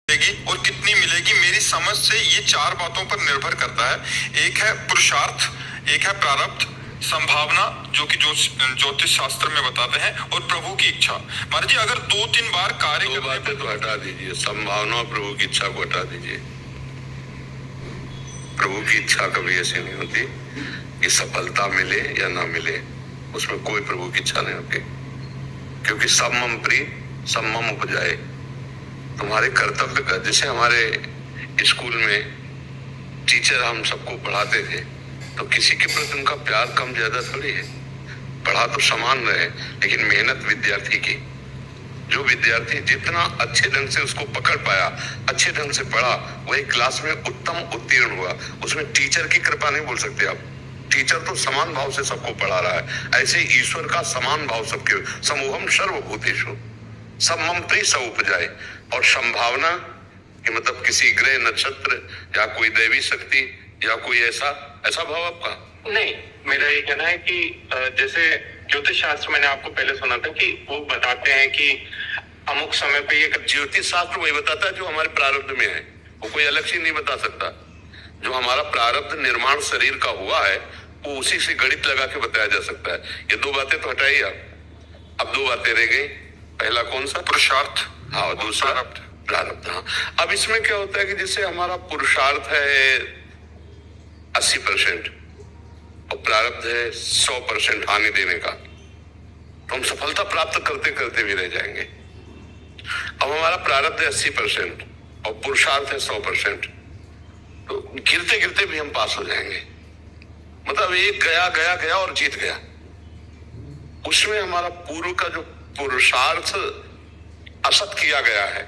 मिलेगी और कितनी मिलेगी, मेरी समझ से ये चार बातों पर निर्भर करता है। एक है पुरुषार्थ, एक है प्रारब्ध, संभावना जो कि ज्योतिष शास्त्र में बताते हैं, और प्रभु की इच्छा। महाराज जी अगर 2-3 बार कार्य दो बातें तो हटा दीजिए, संभावना और प्रभु की इच्छा को हटा दीजिए। प्रभु की इच्छा कभी ऐसी नहीं होती कि सफलता मिले या ना मिले, उसमें कोई प्रभु की इच्छा नहीं होती, क्योंकि समम प्रिय समम उपजाए। तुम्हारे कर्तव्य का, जैसे हमारे स्कूल में टीचर हम सबको पढ़ाते थे, तो किसी के प्रति उनका प्यार कम ज्यादा थोड़ी है, पढ़ा तो समान रहे, लेकिन मेहनत विद्यार्थी की। जो विद्यार्थी जितना अच्छे ढंग से उसको पकड़ पाया, अच्छे ढंग से पढ़ा, वही क्लास में उत्तम उत्तीर्ण हुआ। उसमें टीचर की कृपा नहीं बोल सकते आप, टीचर तो समान भाव से सबको पढ़ा रहा है। ऐसे ईश्वर का समान भाव सबके, समूहम सर्वभूतेषु समम प्रिय सब उपजाए। और संभावना कि मतलब किसी ग्रह नक्षत्र या कोई दैवी शक्ति या कोई ऐसा भाव आपका नहीं। मेरा ये कहना है कि जैसे ज्योतिष शास्त्र मैंने आपको पहले सुना था कि वो बताते हैं कि अमुक समय पे ये ज्योतिष शास्त्र वही बताता है जो हमारे प्रारब्ध में है, वो कोई अलग चीज नहीं बता सकता। जो हमारा प्रारब्ध निर्माण शरीर का हुआ है वो उसी से गणित लगा के बताया जा सकता है। ये दो बातें तो हटाइए आप, अब दो बातें रह गई। पहला कौन सा? पुरुषार्थ, हाँ, दूसरा प्रारब्ध। हाँ, अब इसमें क्या होता है कि जैसे हमारा पुरुषार्थ है 80% और प्रारब्ध है 100% हानि देने का, तो हम सफलता प्राप्त करते करते भी रह जाएंगे। अब हमारा प्रारब्ध है 80% और पुरुषार्थ है 100%, तो गिरते गिरते भी हम पास हो जाएंगे। मतलब एक गया गया गया और जीत गया। उसमें हमारा पूर्व का जो पुरुषार्थ असत किया गया है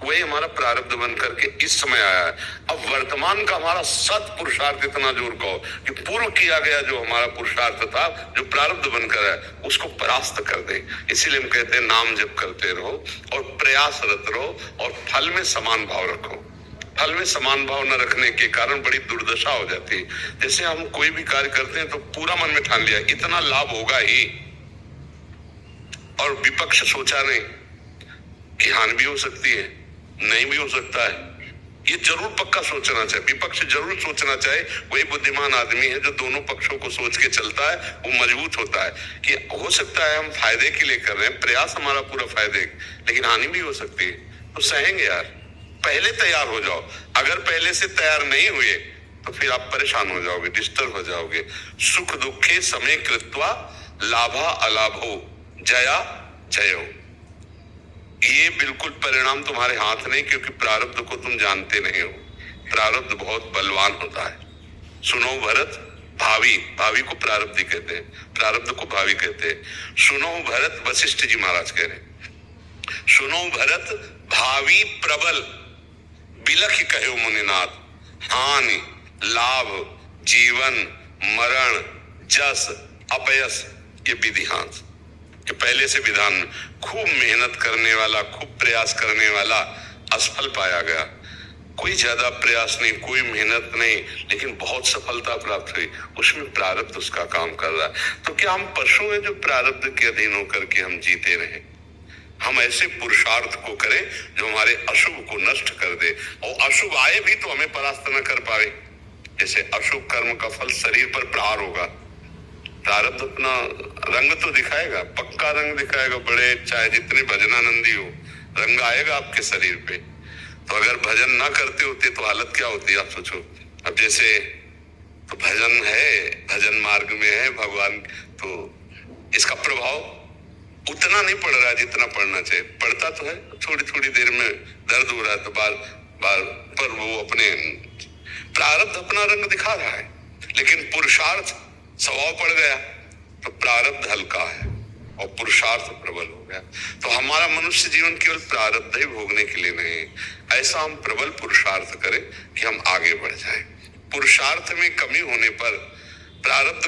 वही हमारा प्रारब्ध बन करके इस समय आया है। अब वर्तमान का हमारा सत पुरुषार्थ इतना जोर का हो कि पूर्व किया गया जो हमारा पुरुषार्थ था, जो प्रारब्ध बनकर है, उसको परास्त कर दे। इसीलिए हम कहते हैं नाम जप करते रहो और प्रयासरत रहो और फल में समान भाव रखो। फल में समान भाव न रखने के कारण बड़ी दुर्दशा हो जाती है। जैसे हम कोई भी कार्य करते हैं तो पूरा मन में ठान लिया इतना लाभ होगा ही, और विपक्ष सोचा नहीं कि हानि भी हो सकती है, नहीं भी हो सकता है। ये जरूर पक्का सोचना चाहिए, विपक्ष जरूर सोचना चाहिए। वही बुद्धिमान आदमी है जो दोनों पक्षों को सोच के चलता है, वो मजबूत होता है कि हो सकता है हम फायदे के लिए कर रहे हैं, प्रयास हमारा पूरा फायदे, लेकिन हानि भी हो सकती है, तो सहेंगे यार। पहले तैयार हो जाओ, अगर पहले से तैयार नहीं हुए तो फिर आप परेशान हो जाओगे, डिस्टर्ब हो जाओगे। सुख दुखे समय कृत्वा लाभा अलाभो जया जयो। ये बिल्कुल परिणाम तुम्हारे हाथ नहीं, क्योंकि प्रारब्ध को तुम जानते नहीं हो। प्रारब्ध बहुत बलवान होता है। सुनो भरत, भावी को प्रारब्ध कहते हैं, प्रारब्ध को भावी कहते हैं। सुनो भरत, वशिष्ठ जी महाराज कह रहे, सुनो भरत भावी प्रबल बिलख कहो मुनिनाथ, हानि लाभ जीवन मरण जस अपयस ये विधिहांत। कि पहले से विधान में खूब मेहनत करने वाला, खूब प्रयास करने वाला असफल पाया गया। कोई ज्यादा प्रयास नहीं, कोई मेहनत नहीं, लेकिन बहुत सफलता प्राप्त हुई, उसमें प्रारब्ध उसका काम कर रहा है। तो क्या हम पशु हैं जो प्रारब्ध के अधीन होकर के हम जीते रहे? हम ऐसे पुरुषार्थ को करें जो हमारे अशुभ को नष्ट कर दे, और अशुभ आए भी तो हमें परास्त न कर पाए। जैसे अशुभ कर्म का फल शरीर पर प्रहार होगा, प्रारब्ध अपना रंग तो दिखाएगा, पक्का रंग दिखाएगा। बड़े चाहे जितने भजनानंदी हो, रंग आएगा आपके शरीर पे। तो अगर भजन ना करते होते तो हालत क्या होती है आप सोचो। अब जैसे तो भजन है, भजन मार्ग में है भगवान, तो इसका प्रभाव उतना नहीं पड़ रहा है जितना पड़ना चाहिए। पड़ता तो है, थोड़ी थोड़ी देर में दर्द हो रहा है तो बार बार, पर वो अपने प्रारब्ध अपना रंग दिखा रहा है। लेकिन पुरुषार्थ स्वभाव पड़ गया तो प्रारब्ध हल्का है और पुरुषार्थ प्रबल हो गया। तो हमारा मनुष्य जीवन केवल प्रारब्ध ही भोगने के लिए नहीं, ऐसा हम प्रबल पुरुषार्थ करें कि हम आगे बढ़ जाएं। पुरुषार्थ में कमी होने पर प्रारब्ध